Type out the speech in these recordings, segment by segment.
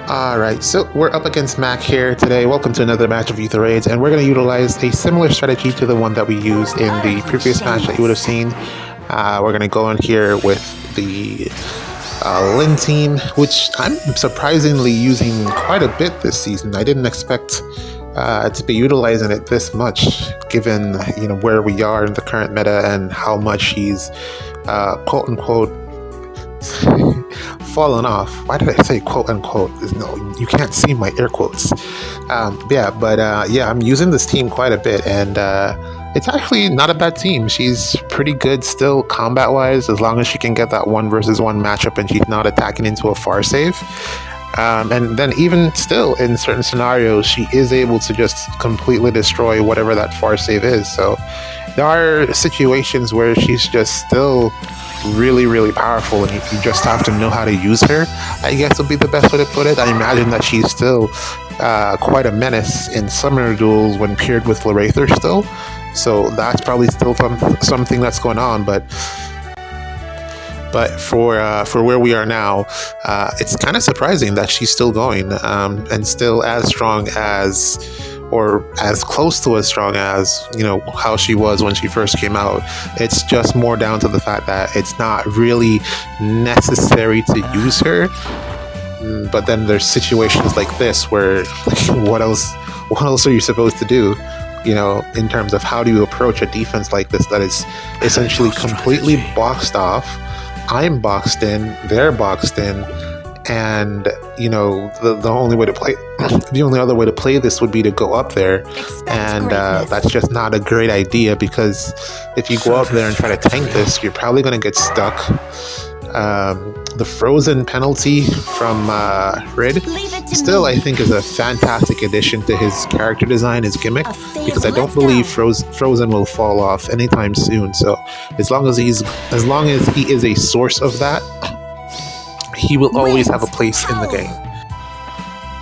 Alright, so we're up against Mac here today. Welcome to another match of Ether Raids, and we're going to utilize a similar strategy to the one that we used in the previous match that you would have seen. We're going to go in here with the Lin team, which I'm surprisingly using quite a bit this season. I didn't expect to be utilizing it this much, given where we are in the current meta and how much he's quote unquote fallen off. Why did I say quote unquote? No, you can't see my air quotes. I'm using this team quite a bit, and it's actually not a bad team. She's pretty good still combat wise, as long as she can get that 1v1 matchup and she's not attacking into a far save. And then even still, in certain scenarios, she is able to just completely destroy whatever that far save is. So there are situations where she's just still really, really powerful, and you just have to know how to use her, I guess would be the best way to put it. I imagine that she's still quite a menace in summoner duels when paired with Ather still. So that's probably still something that's going on, but for where we are now, it's kind of surprising that she's still going and still as strong as, or as close to as strong as, how she was when she first came out. It's just more down to the fact that it's not really necessary to use her. But then there's situations like this where what else are you supposed to do? In terms of how do you approach a defense like this that is essentially completely boxed off. I'm boxed in, they're boxed in, and the only way to play the only other way to play this would be to go up there, and that's just not a great idea, because if you go up there and try to tank this, you're probably going to get stuck. The frozen penalty from Rid still, I think, is a fantastic addition to his character design, his gimmick, because I don't believe frozen will fall off anytime soon. So as long as he is a source of that, he will always have a place in the game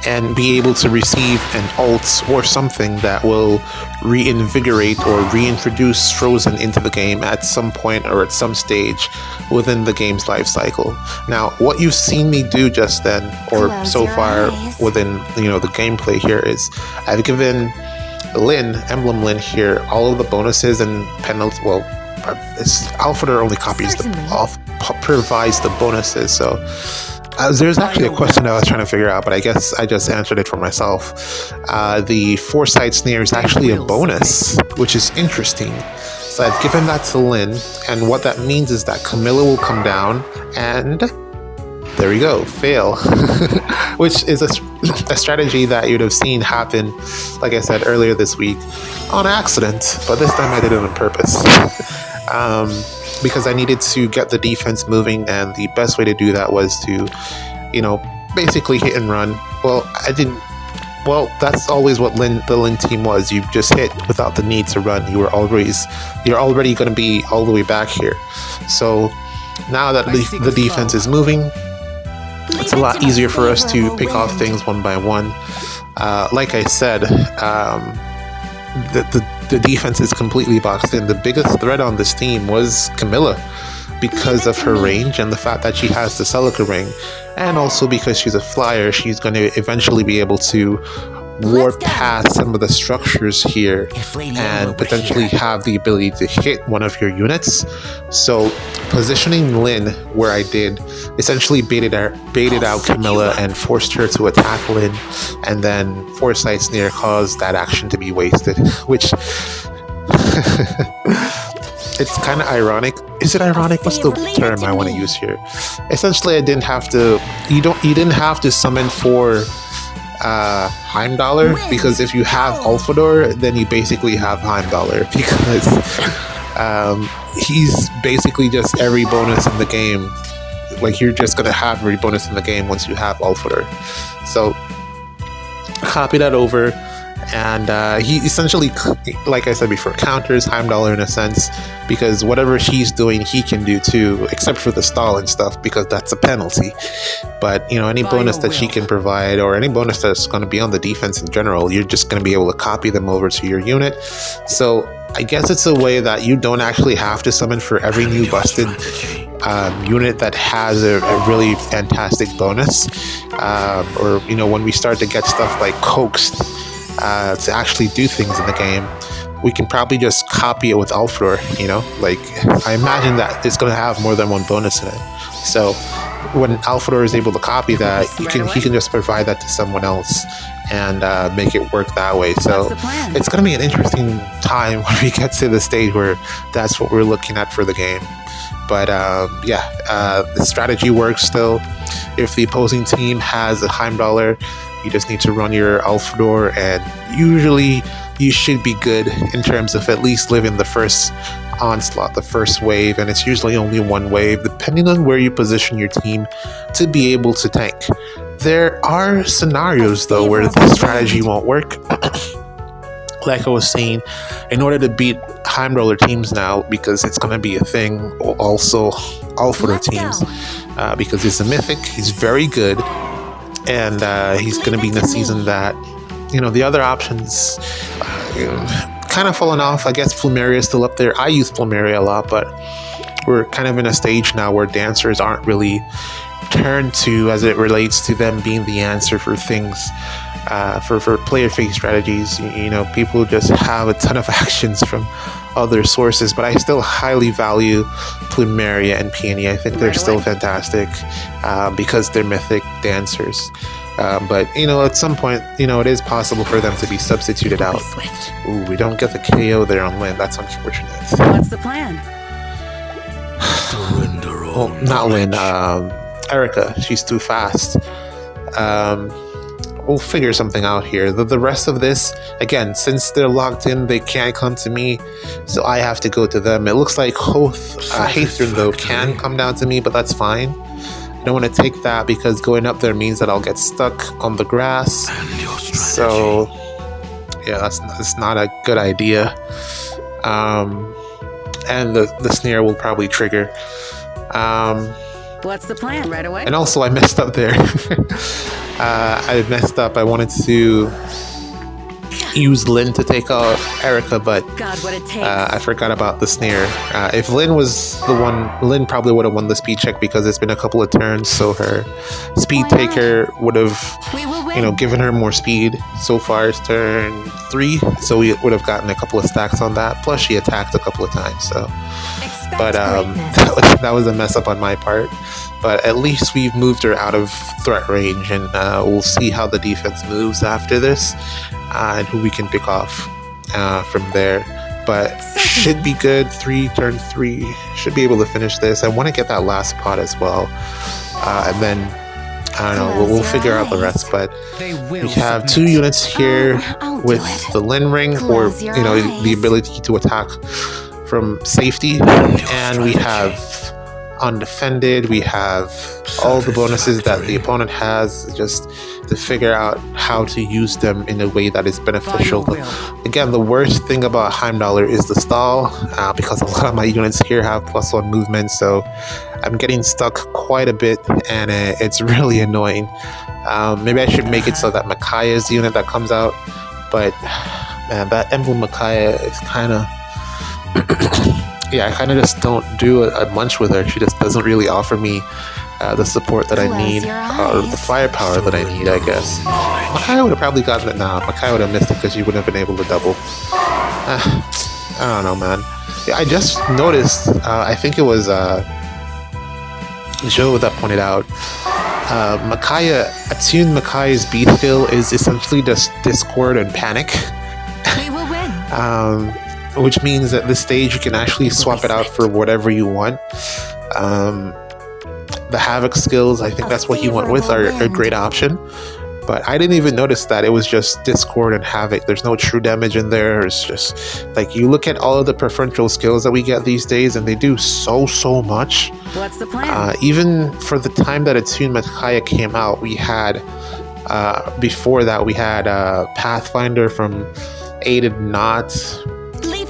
and be able to receive an ult or something that will reinvigorate or reintroduce Frozen into the game at some point or at some stage within the game's life cycle. Now, what you've seen me do just then, or so far within the gameplay here, is I've given Emblem Lin here, all of the bonuses and penalties. Well, Alpha only provides the bonuses, so there's actually a question I was trying to figure out, but I guess I just answered it for myself. The Foresight Snare is actually a bonus, which is interesting. So I've given that to Lin, and what that means is that Camilla will come down, and there we go, fail. Which is a strategy that you'd have seen happen, like I said earlier this week, on accident, but this time I did it on purpose. Because I needed to get the defense moving, and the best way to do that was to, basically hit and run. Well, that's always what the Lin team was. You just hit without the need to run. You're already going to be all the way back here. So now that the defense is moving, it's a lot easier for us to pick off things one by one. Like I said, the defense is completely boxed in. The biggest threat on this team was Camilla, because of her range and the fact that she has the Celica ring, and also because she's a flyer. She's going to eventually be able to ward past some of the structures here and potentially have the ability to hit one of your units. So positioning Lin where I did essentially baited out Camilla and forced her to attack Lin, and then Foresight Snare caused that action to be wasted, which it's kind of ironic. Is it ironic? What's the term I want to use here? Essentially, you didn't have to summon for Heimdallr, because if you have Ulfador, then you basically have Heimdallr, because he's basically just every bonus in the game. Like, you're just gonna have every bonus in the game once you have Ulfador. So copy that over, and he essentially, like I said before, counters Heimdallr in a sense, because whatever she's doing he can do too, except for the stall and stuff, because that's a penalty. But any bonus that she can provide, or any bonus that's going to be on the defense in general, you're just going to be able to copy them over to your unit. So I guess it's a way that you don't actually have to summon for every new busted unit that has a really fantastic bonus, or when we start to get stuff like coaxed to actually do things in the game, we can probably just copy it with Alfredor. Like, I imagine that it's going to have more than one bonus in it. So when Alfredor is able to copy that, he can just provide that to someone else and make it work that way. So it's going to be an interesting time when we get to the stage where that's what we're looking at for the game. But the strategy works still. If the opposing team has a Heimdallr, you just need to run your Alfredor, and usually you should be good in terms of at least living the first onslaught, the first wave, and it's usually only one wave, depending on where you position your team to be able to tank. There are scenarios, though, where the strategy won't work. Like I was saying, in order to beat Heimdallr teams now, because it's going to be a thing, also Alfredor teams, because he's a mythic, he's very good, and he's going to be in a season that, the other options kind of fallen off. I guess Plumeria is still up there. I use Plumeria a lot, but we're kind of in a stage now where dancers aren't really turned to as it relates to them being the answer for things. For player phase strategies, people just have a ton of actions from other sources, but I still highly value Plumeria and Peony. I think they're still fantastic because they're mythic dancers. But at some point, it is possible for them to be substituted out. Ooh, we don't get the KO there on Lynn. That's unfortunate. What's the plan? Well, not Lynn. Erica. She's too fast. We'll figure something out here. The rest of this, again, since they're locked in, they can't come to me, so I have to go to them. It looks like Ather, though, can come down to me, but that's fine. I don't want to take that because going up there means that I'll get stuck on the grass. So, yeah, that's not a good idea. And the snare will probably trigger. What's the plan? Right away? And also, I messed up there. I messed up. I wanted to use Lynn to take out Erica, but I forgot about the snare. If Lynn was the one, Lynn probably would have won the speed check because it's been a couple of turns, so her speed taker would have, given her more speed. So far, it's turn 3, so we would have gotten a couple of stacks on that. Plus, she attacked a couple of times, so. But that was a mess up on my part. But at least we've moved her out of threat range, and we'll see how the defense moves after this, and who we can pick off from there. But should be good. Turn 3 should be able to finish this. I want to get that last pot as well, and then I don't know. We'll figure out the rest. But we have 2 units here with the Lin Ring, or the ability to attack from safety, and we have undefended. We have all the bonuses that the opponent has, just to figure out how to use them in a way that is beneficial. Again, the worst thing about Heimdallr is the stall, because a lot of my units here have +1 movement, so I'm getting stuck quite a bit, and it's really annoying. Maybe I should make it so that Micaiah is the unit that comes out, but man, that Emblem Micaiah is kind of yeah, I kind of just don't do a munch with her. She just doesn't really offer me the support that I need, or the firepower that I need, I guess. Micaiah would have probably gotten it now. Micaiah would have missed it because she wouldn't have been able to double. I don't know, man. Yeah, I just noticed, I think it was Joe that pointed out, attuned Micaiah's B skill is essentially just Discord and Panic. We will win. Which means that this stage you can actually swap it out for whatever you want. The Havoc skills, I think that's what he went with, are a great option. But I didn't even notice that. It was just Discord and Havoc. There's no true damage in there. It's just, like, you look at all of the preferential skills that we get these days, and they do so much. What's the plan? Even for the time that Attune Micaiah came out, we had, before that, we had Pathfinder from Aided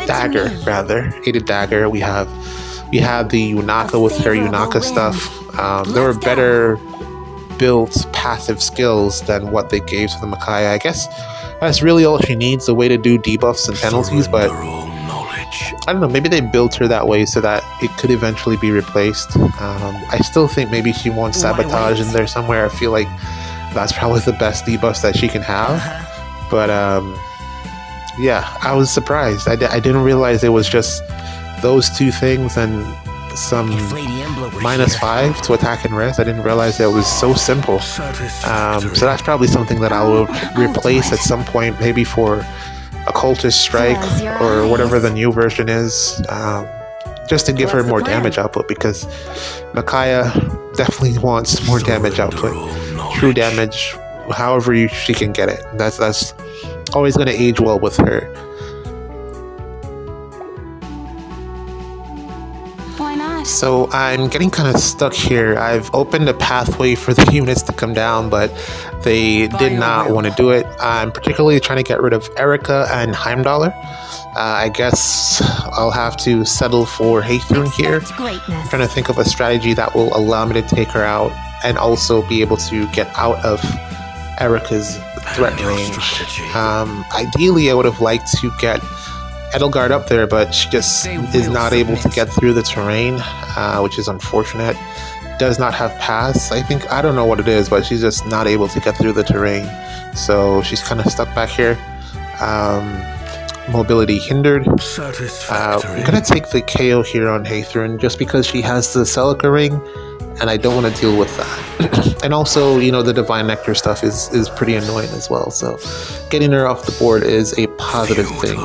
Dagger. We had the Yunaka with her Yunaka stuff. There were better built passive skills than what they gave to the Micaiah. I guess that's really all she needs, a way to do debuffs and penalties, but I don't know, maybe they built her that way so that it could eventually be replaced. I still think maybe she wants Sabotage in there somewhere. I feel like that's probably the best debuff that she can have. But yeah, I was surprised. I didn't realize it was just those two things and some -5 to attack and rest. I didn't realize that it was so simple. So that's probably something that I will replace at some point, maybe for Occultist Strike or whatever the new version is, just to give her more damage output, because Micaiah definitely wants more damage output. True damage, however she can get it. That's always going to age well with her. So I'm getting kind of stuck here. I've opened a pathway for the units to come down, but they did not want to do it. I'm particularly trying to get rid of Erica and Heimdallr. I guess I'll have to settle for Ather here. I'm trying to think of a strategy that will allow me to take her out and also be able to get out of Erica's threat range. Ideally, I would have liked to get Edelgard up there, but she just is not able to get through the terrain, which is unfortunate. Does not have pass. I don't know what it is, but she's just not able to get through the terrain. So she's kind of stuck back here. Mobility hindered. I'm going to take the KO here on Ather, just because she has the Celica ring, and I don't want to deal with that. And also, the Divine Nectar stuff is pretty annoying as well. So getting her off the board is a positive thing.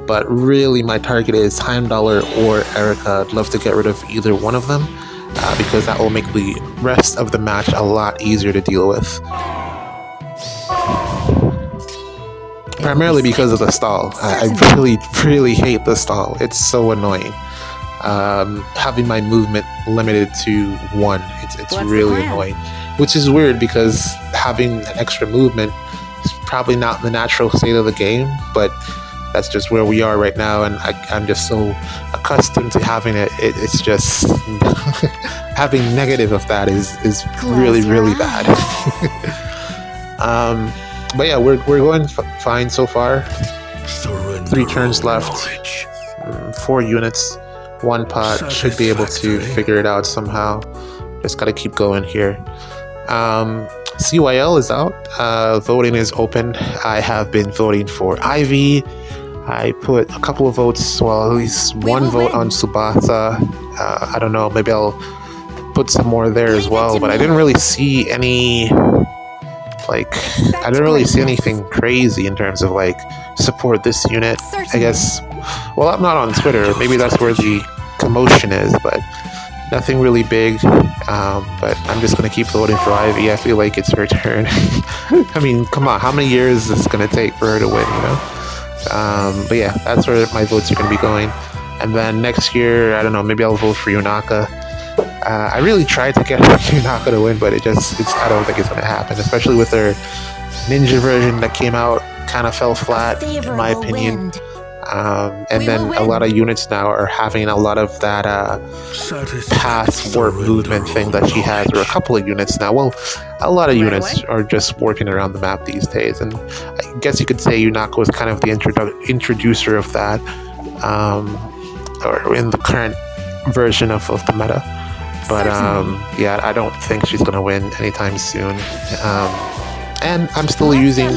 But really, my target is Heimdallr or Erica. I'd love to get rid of either one of them, because that will make the rest of the match a lot easier to deal with. Primarily because of the stall. I really, really hate the stall. It's so annoying. Having my movement limited to 1, it's really annoying. Which is weird, because having an extra movement is probably not the natural state of the game, but that's just where we are right now, and I'm just so accustomed to having it. It's just having negative of that is really, really bad. But yeah, we're going fine so far. 3 turns left, 4 units, 1 pot. Should be able to figure it out somehow. Just gotta keep going here. CYL is out. Voting is open. I have been voting for Ivy. I put a couple of votes, well, at least 1 vote on Tsubasa. I don't know, maybe I'll put some more there as well, but I didn't really see any, I didn't really see anything crazy in terms of, support this unit. I guess, well, I'm not on Twitter, maybe that's where the commotion is, but nothing really big. But I'm just going to keep voting for Ivy. I feel like it's her turn. I mean, come on, how many years is it going to take for her to win, But yeah, that's where my votes are going to be going. And then next year, I don't know, maybe I'll vote for Yunaka. I really tried to get Yunaka to win, but I don't think it's going to happen, especially with their ninja version that came out, kind of fell flat, in my opinion. And then a lot of units now are having a lot of that pass warp movement thing that she has, or a couple of units now. Well, a lot of units are just working around the map these days, and I guess you could say Yunaka was kind of the introducer of that, or in the current version of the meta. But yeah, I don't think she's going to win anytime soon. And I'm still using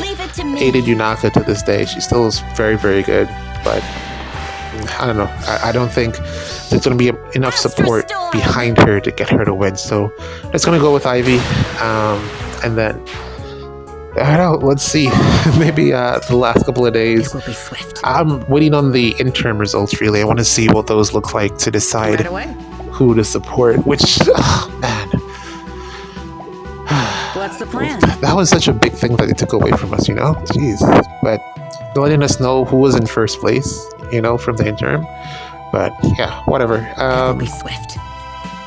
aided Yunaka to this day. She still is very, very good. But I don't know. I don't think there's going to be enough support behind her to get her to win. So I'm just going to go with Ivy. And then, I don't know, let's see. Maybe the last couple of days. I'm waiting on the interim results, really. I want to see what those look like to decide who to support. Which, man. What's the plan? That was such a big thing that they took away from us, Jeez. But letting us know who was in first place, from the interim. But yeah, whatever.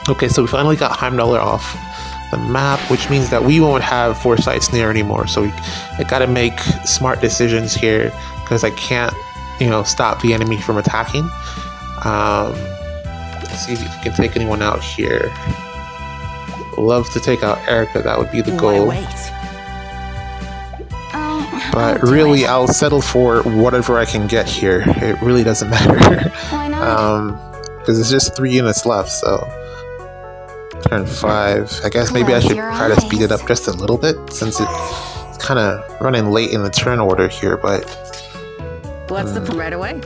Okay, so we finally got Heimdallr off the map, which means that we won't have Foresight Snare anymore. So I gotta make smart decisions here, because I can't, stop the enemy from attacking. Let's see if we can take anyone out here. Love to take out Erica. That would be the goal. But really, I'll settle for whatever I can get here. It really doesn't matter. Why not? Because it's just 3 units left, so... Turn 5. I guess maybe I should try to speed it up just a little bit, since it's kind of running late in the turn order here, but... What's the plan? Right away?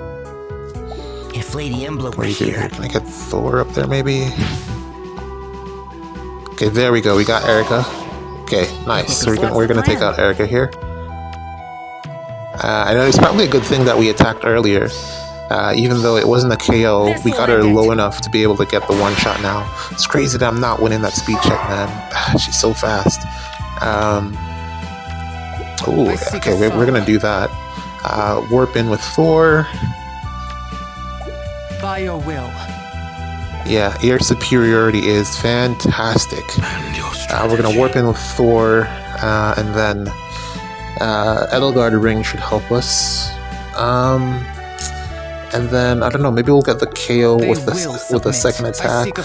If Lady Embla were What do you do here... here? Can I get Thor up there, maybe? Okay, there we go. We got Erica. Okay, nice. So we're gonna take out Erica here. I know it's probably a good thing that we attacked earlier. Even though it wasn't a KO, we got her low enough to be able to get the one shot now. It's crazy that I'm not winning that speed check, man. She's so fast. Oh, okay, we're gonna do that. Warp in with Thor. By your will. Yeah, air superiority is fantastic. We're gonna warp in with Thor, and then Edelgard ring should help us. And then I don't know, maybe we'll get the KO with the second attack.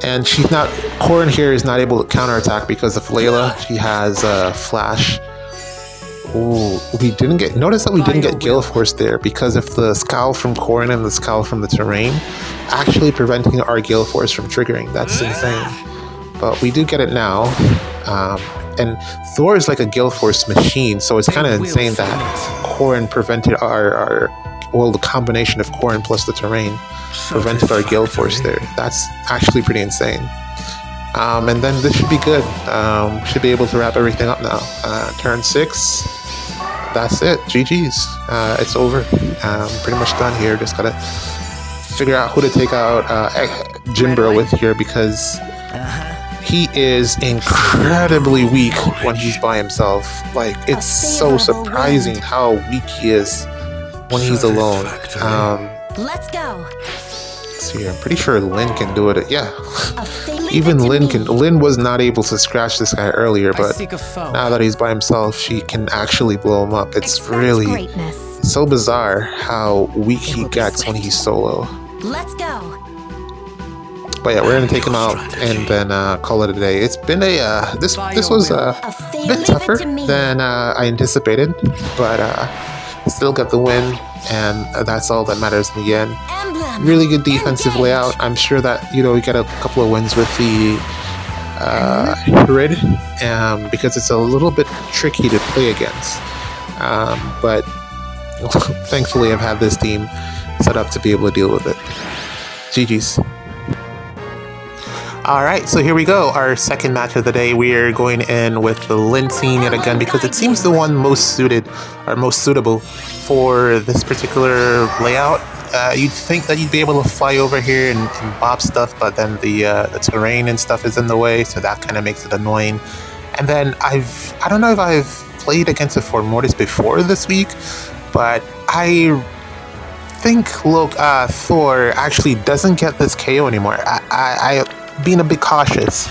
And she's not. Corrin here is not able to counterattack because of Layla. She has Flash. Ooh, we didn't get. Notice that we didn't get Gale Force there because of the Scowl from Corrin and the Scowl from the terrain, actually preventing our Gale Force from triggering. That's insane. But we do get it now. And Thor is like a Gale Force machine, so it's kind of insane that Corrin prevented the combination of Corrin plus the terrain prevented our Gale Force there. That's actually pretty insane. And then this should be good. Should be able to wrap everything up now. Turn 6. That's it. GG's. It's over. Pretty much done here. Just gotta figure out who to take out Jimbro with here because he is incredibly weak when he's by himself. Like, it's so surprising how weak he is when he's alone. Let's go. See, I'm pretty sure Lynn can do it. Yeah. Even Lynn was not able to scratch this guy earlier, but now that he's by himself, she can actually blow him up. It's really so bizarre how weak he gets when he's solo. Let's go. But yeah, we're gonna take him out and then call it a day. It's been this was a bit tougher than I anticipated, but still got the win, and that's all that matters in the end. Really good defensive layout. I'm sure that we get a couple of wins with the grid, because it's a little bit tricky to play against. But thankfully, I've had this team set up to be able to deal with it. GG's. Alright, so here we go. Our second match of the day. We are going in with the Lynn team yet again because it seems the one most suited or most suitable for this particular layout. You'd think that you'd be able to fly over here and bob stuff, but then the terrain and stuff is in the way, so that kind of makes it annoying. And then I don't know if I've played against a Fort Mortis before this week, but I think Thor actually doesn't get this KO anymore. I being a bit cautious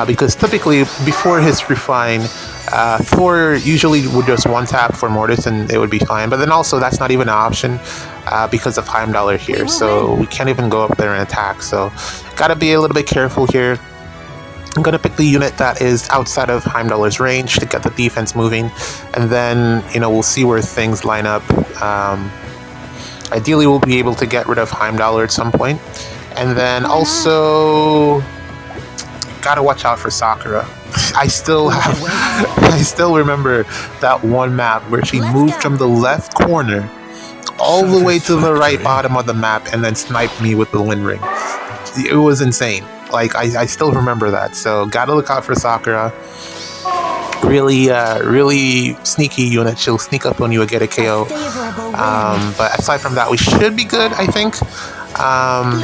because typically before his refine, Thor usually would just one tap for Mortis and it would be fine, but then also that's not even an option because of Heimdallr here, so we can't even go up there and attack, so gotta be a little bit careful here. I'm gonna pick the unit that is outside of Heimdallr's range to get the defense moving, and then we'll see where things line up. Ideally we'll be able to get rid of Heimdallr at some point. And then also gotta watch out for Sakura. I still remember that one map where she moved from the left corner all the way to the right bottom of the map and then sniped me with the Lynn ring. It was insane. Like I still remember that. So gotta look out for Sakura. Really sneaky unit. She'll sneak up on you and get a KO. But aside from that, we should be good, I think.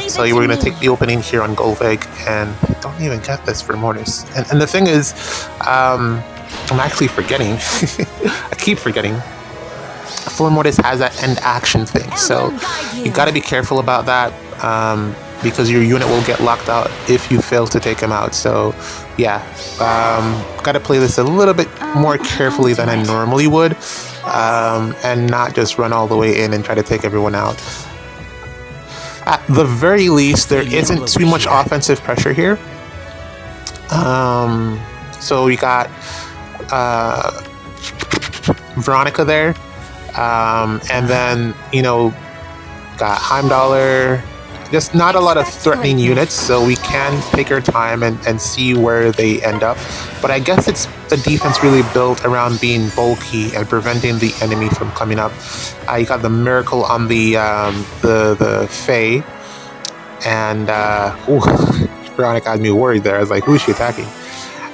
So we're going to take the opening here on Golveg, and don't even get this for Mortis. And the thing is, I'm actually forgetting. I keep forgetting. Full Mortis has that end action thing, so you got to be careful about that, because your unit will get locked out if you fail to take him out. So yeah, got to play this a little bit more carefully than I normally would, and not just run all the way in and try to take everyone out. At the very least, there isn't too much offensive pressure here. So we got Veronica there. And then, got Heimdallr. Just not a lot of threatening units, so we can take our time and see where they end up. But I guess it's the defense really built around being bulky and preventing the enemy from coming up. You got the Miracle on the Fae, and Veronica had me worried there. I was like, who is she attacking?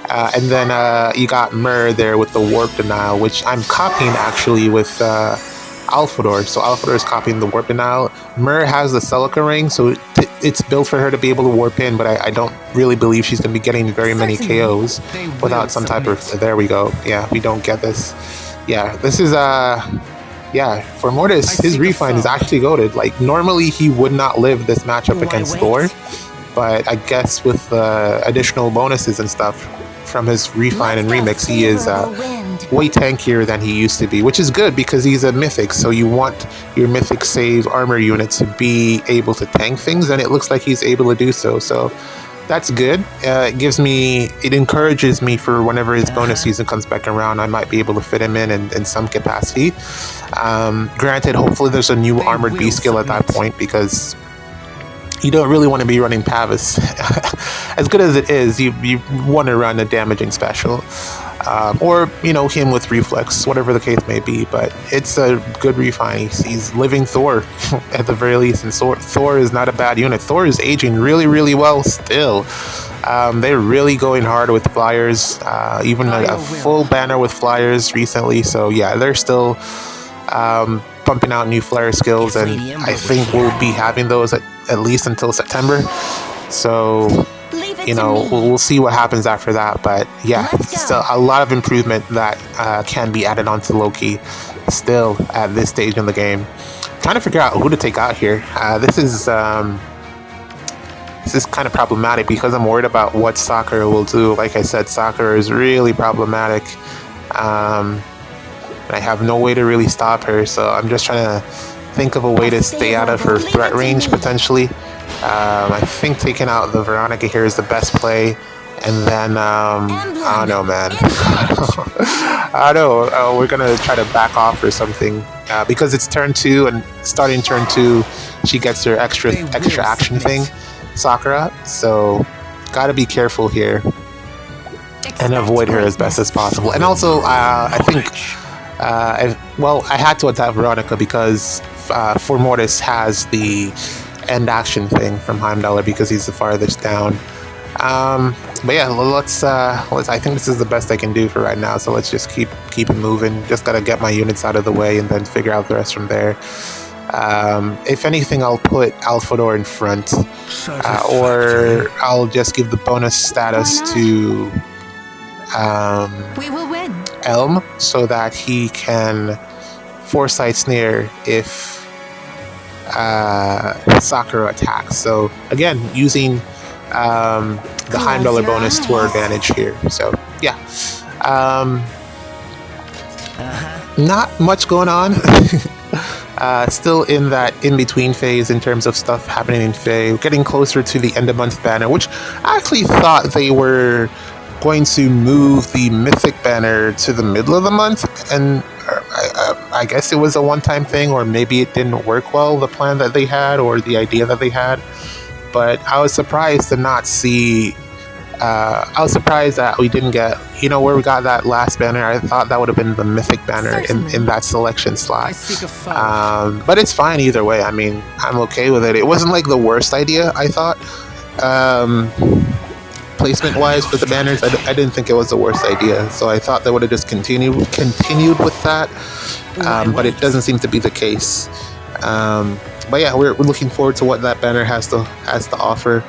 And then you got Myr there with the Warp Denial, which I'm copying actually with Alphador. So Alphador is copying the Warp Denial. Myr has the Celica Ring, so it's built for her to be able to warp in, but I don't really believe she's going to be getting very many KOs without some type of... There we go. Yeah, we don't get this. Yeah, this is... for Mortis, his Refine is actually goated. Like, normally he would not live this matchup against Thor, but I guess with additional bonuses and stuff from his Refine and Remix, he is way tankier than he used to be, which is good because he's a Mythic, so you want your Mythic save armor unit to be able to tank things, and it looks like he's able to do so. So that's good. It encourages me for whenever his bonus season comes back around, I might be able to fit him in some capacity. Granted, hopefully there's a new Armored Beast skill at that point, because you don't really want to be running Pavis. As good as it is, you want to run a damaging special. Or, him with Reflex, whatever the case may be. But it's a good refine. He's living Thor, at the very least. And Thor is not a bad unit. Thor is aging really, really well still. They're really going hard with Flyers. Even a full banner with Flyers recently. So, yeah, they're still pumping out new Flyer skills. And I think we'll be having those at least until September. So... we'll see what happens after that, but yeah, still a lot of improvement that can be added onto Loki still at this stage in the game. Trying to figure out who to take out here. This is kind of problematic because I'm worried about what Sakura will do. Like I said, Sakura is really problematic, and I have no way to really stop her, so I'm just trying to think of a way to stay out of her threat range potentially. I think taking out the Veronica here is the best play, and then I don't know, man. I don't know. We're gonna try to back off or something because it's turn 2, and starting turn 2, she gets her extra action thing, Sakura. So gotta be careful here and avoid her as best as possible. And also, I think I had to attack Veronica because For Mortis has the end action thing from Heimdallr because he's the farthest down. But yeah, let's I think this is the best I can do for right now, so let's just keep it moving. Just gotta get my units out of the way and then figure out the rest from there. If anything, I'll put Alphador in front, or I'll just give the bonus status to we will win. Elm so that he can Foresight Snare if Sakura attacks. So again, using the Heimdallr bonus to our advantage here. So yeah, not much going on. Still in that in-between phase in terms of stuff happening in Fae. We're getting closer to the end of month banner, which I actually thought they were going to move the Mythic banner to the middle of the month, and I guess it was a one-time thing, or maybe it didn't work well, the plan that they had or the idea that they had. But I was surprised to not see. I was surprised that we didn't get, where we got that last banner. I thought that would have been the Mythic banner in that selection slot. But it's fine either way. I mean, I'm okay with it. It wasn't like the worst idea, I thought. Placement-wise for the banners, I didn't think it was the worst idea. So I thought they would have just continued with that. But it doesn't seem to be the case. But yeah, we're looking forward to what that banner has to offer.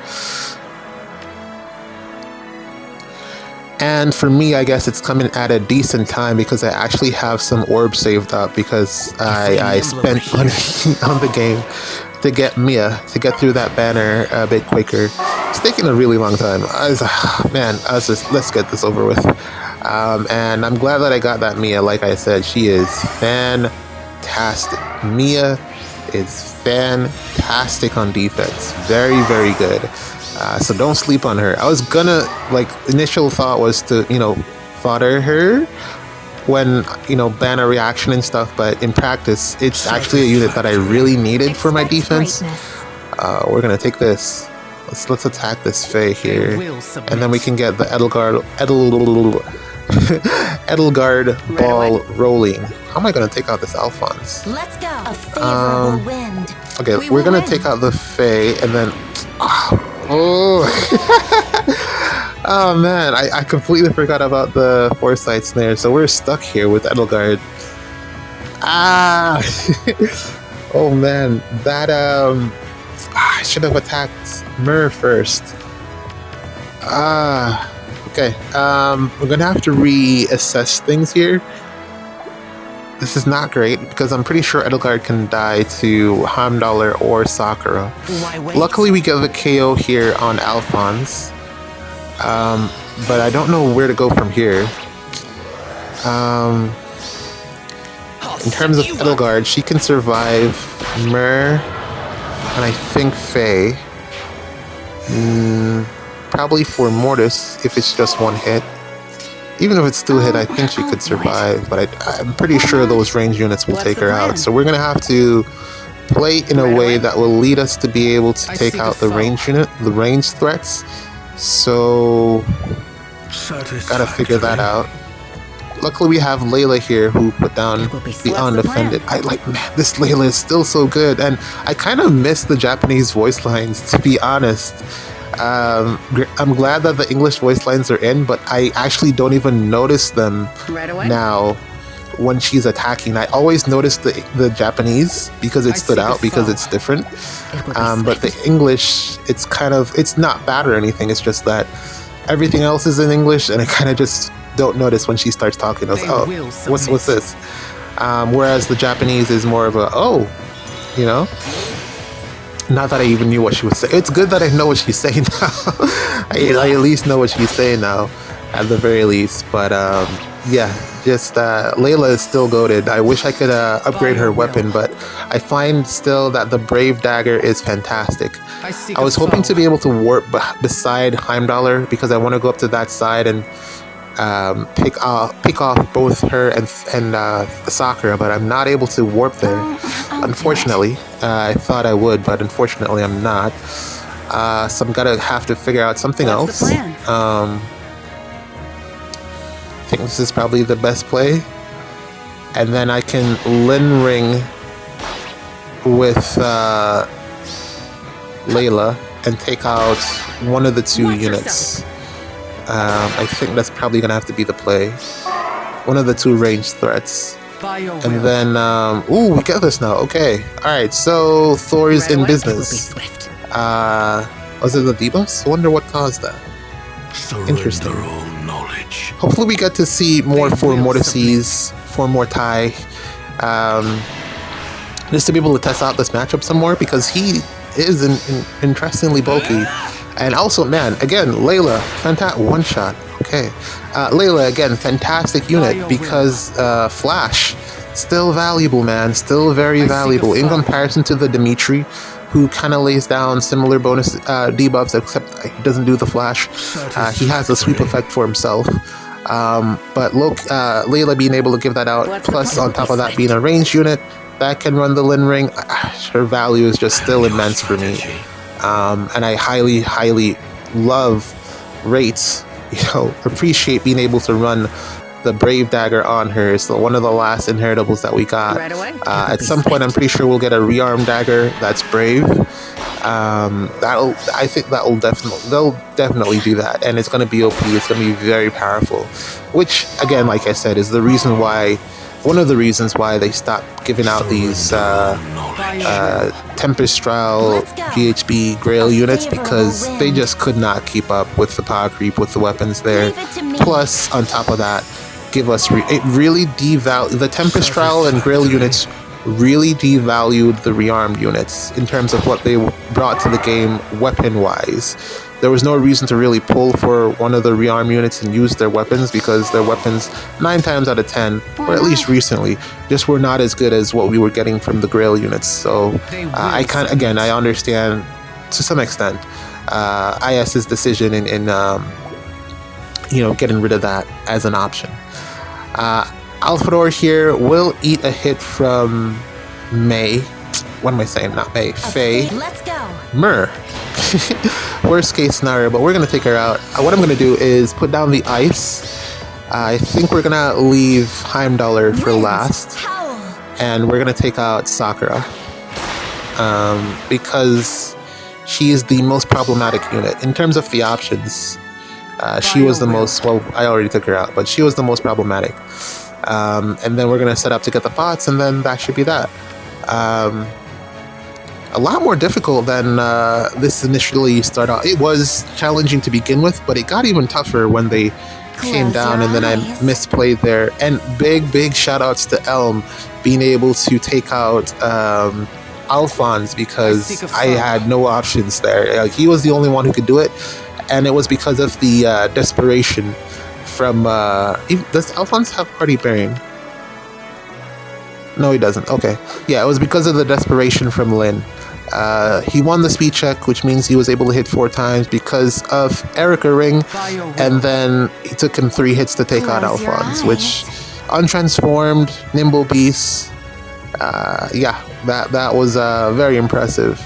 And for me, I guess it's coming at a decent time because I actually have some orbs saved up because I spent money on the game to get Mia to get through that banner a bit quicker. It's taking a really long time. Let's get this over with. And I'm glad that I got that Mia. Like I said, she is fantastic. Mia is fantastic on defense. Very, very good. So don't sleep on her. I was gonna, initial thought was to, fodder her when, you know, ban a reaction and stuff, but in practice, it's actually a unit that I really needed for my defense. We're gonna take this. Let's attack this Fae here, and then we can get the Edelgard ball rolling. How am I gonna take out this Alphonse? Let's go. A favorable wind. Okay, we're gonna take out the Fae, and then oh man, I completely forgot about the Foresight Snare, so we're stuck here with Edelgard. Oh man, that I should have attacked Myr first. Okay. We're gonna have to reassess things here. This is not great because I'm pretty sure Edelgard can die to Heimdallr or Sakura. Luckily, we get the KO here on Alphonse. But I don't know where to go from here. In terms of Edelgard, she can survive Myr and I think Fae. Probably for Mortis if it's just one hit. Even if it's two hit, I think she could survive, but I'm pretty sure those range units will take her out. So we're gonna have to play in a way that will lead us to be able to take out the range unit, the range threats. So gotta figure that out. Luckily we have Layla here who put down the undefended. Man, this Layla is still so good, and I kind of miss the Japanese voice lines, to be honest. I'm glad that the English voice lines are in, but I actually don't even notice them now when she's attacking. I always notice the Japanese because it stood out, because it's different. But the English, it's not bad or anything. It's just that everything else is in English, and I kind of just don't notice when she starts talking. I was, what's this? Whereas the Japanese is more of a, you know? Not that I even knew what she was saying. It's good that I know what she's saying now. I at least know what she's saying now, at the very least. But yeah, just Layla is still goated. I wish I could upgrade her weapon, but I find still that the Brave Dagger is fantastic. I was hoping to be able to warp beside Heimdallr because I want to go up to that side and pick off both her and Sakura, but I'm not able to warp there, unfortunately. I thought I would, but unfortunately I'm not. So I'm gonna have to figure out something else. I think this is probably the best play, and then I can Lin Ring with Layla and take out one of the two units. I think that's probably gonna have to be the play. One of the two ranged threats. And then, we get this now. Okay. Alright, so Thor is in business. Was it the debuffs? I wonder what caused that. Interesting. Hopefully we get to see more for Mortises, for Mortai. Just to be able to test out this matchup some more, because he is interestingly bulky. And also, man, again, Layla, fantastic one shot. Okay, Layla again, fantastic unit because Flash, still valuable, man, still very valuable in comparison to the Dimitri, who kind of lays down similar bonus debuffs, except he doesn't do the Flash. He has a sweep effect for himself. But look, Layla being able to give that out, plus on top of that being a ranged unit that can run the Lin Ring, her value is just still immense for me. And I highly, highly love, rate, appreciate being able to run the Brave Dagger on her. It's one of the last inheritables that we got. At some point, I'm pretty sure we'll get a rearm dagger that's Brave. I think they'll definitely do that, and it's going to be OP. It's going to be very powerful, which again, like I said, is one of the reasons why they stopped giving out these Tempestral GHB Grail units, because they just could not keep up with the power creep with the weapons there. Plus, on top of that, it really devalued the Tempestral and Grail units. Really devalued the rearmed units in terms of what they brought to the game weapon-wise. There was no reason to really pull for one of the rearm units and use their weapons, because their weapons 9 times out of 10, or at least recently, just were not as good as what we were getting from the Grail units. So I understand to some extent IS's decision in getting rid of that as an option. Alfador here will eat a hit from May. What am I saying? Not May. Faye. Let's go. Myrrh. Worst case scenario, but we're going to take her out. What I'm going to do is put down the ice. I think we're going to leave Heimdallr for last. Howl. And we're going to take out Sakura. Because she is the most problematic unit. In terms of the options, she was the most... Well, I already took her out, but she was the most problematic. And then we're going to set up to get the pots, and then that should be that. A lot more difficult than this initially started out. It was challenging to begin with, but it got even tougher when they came down, and then I misplayed there. And big shout outs to Elm being able to take out Alphonse, because I had no options there. Like, he was the only one who could do it, and it was because of the desperation from... does Alphonse have Party Bearing? No, he doesn't. Okay. Yeah, it was because of the desperation from Lyn. He won the speed check, which means he was able to hit 4 times because of Erica Ring, and then it took him 3 hits to take out Alphonse, which untransformed, nimble beast. Yeah, that was very impressive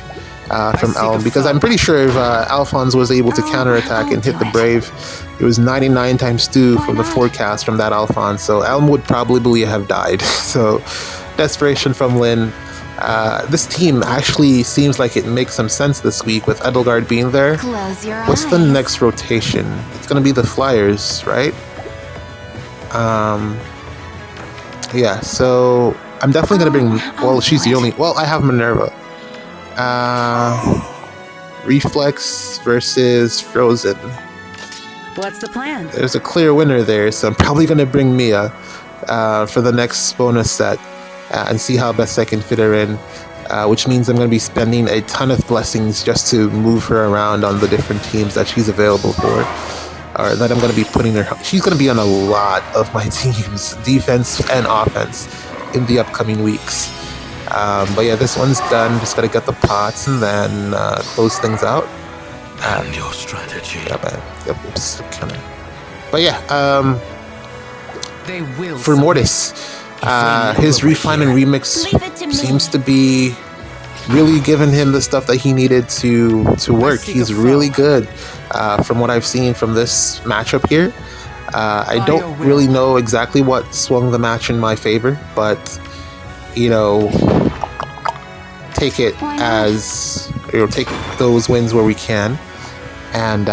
from Elm, because I'm pretty sure if Alphonse was able to counterattack and hit the Brave, it was 99 times 2 from the forecast from that Alphonse, so Elm would probably have died. So, desperation from Lyn. This team actually seems like it makes some sense this week with Edelgard being there. Close your What's the eyes. next rotation? It's gonna be the Flyers, right? Yeah, so I'm definitely gonna bring... Well, she's the only... Well, I have Minerva. Reflex versus Frozen. What's the plan? There's a clear winner there, so I'm probably gonna bring Mia for the next bonus set. And see how best I can fit her in, which means I'm going to be spending a ton of blessings just to move her around on the different teams that she's available for, or that I'm going to be putting her... She's going to be on a lot of my teams, defense and offense, in the upcoming weeks. But yeah, this one's done. Just got to get the pots and then close things out. And your strategy. Yeah, man. Oops, kinda. But yeah, They will for submit. Mortis... his refine and remix Leave it to me. seems to be really giving him the stuff that he needed to work. He's really good from what I've seen from this matchup here. I don't really know exactly what swung the match in my favor, but take it as, take those wins where we can. And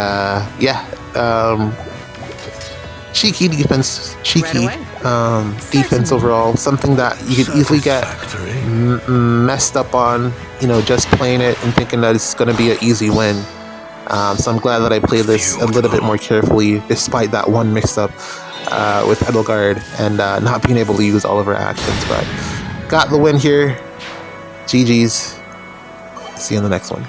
cheeky defense, defense overall, something that you could easily get messed up on, just playing it and thinking that it's going to be an easy win. So I'm glad that I played this a little bit more carefully, despite that one mix-up with Edelgard and not being able to use all of her actions. But got the win here. GG's. See you in the next one.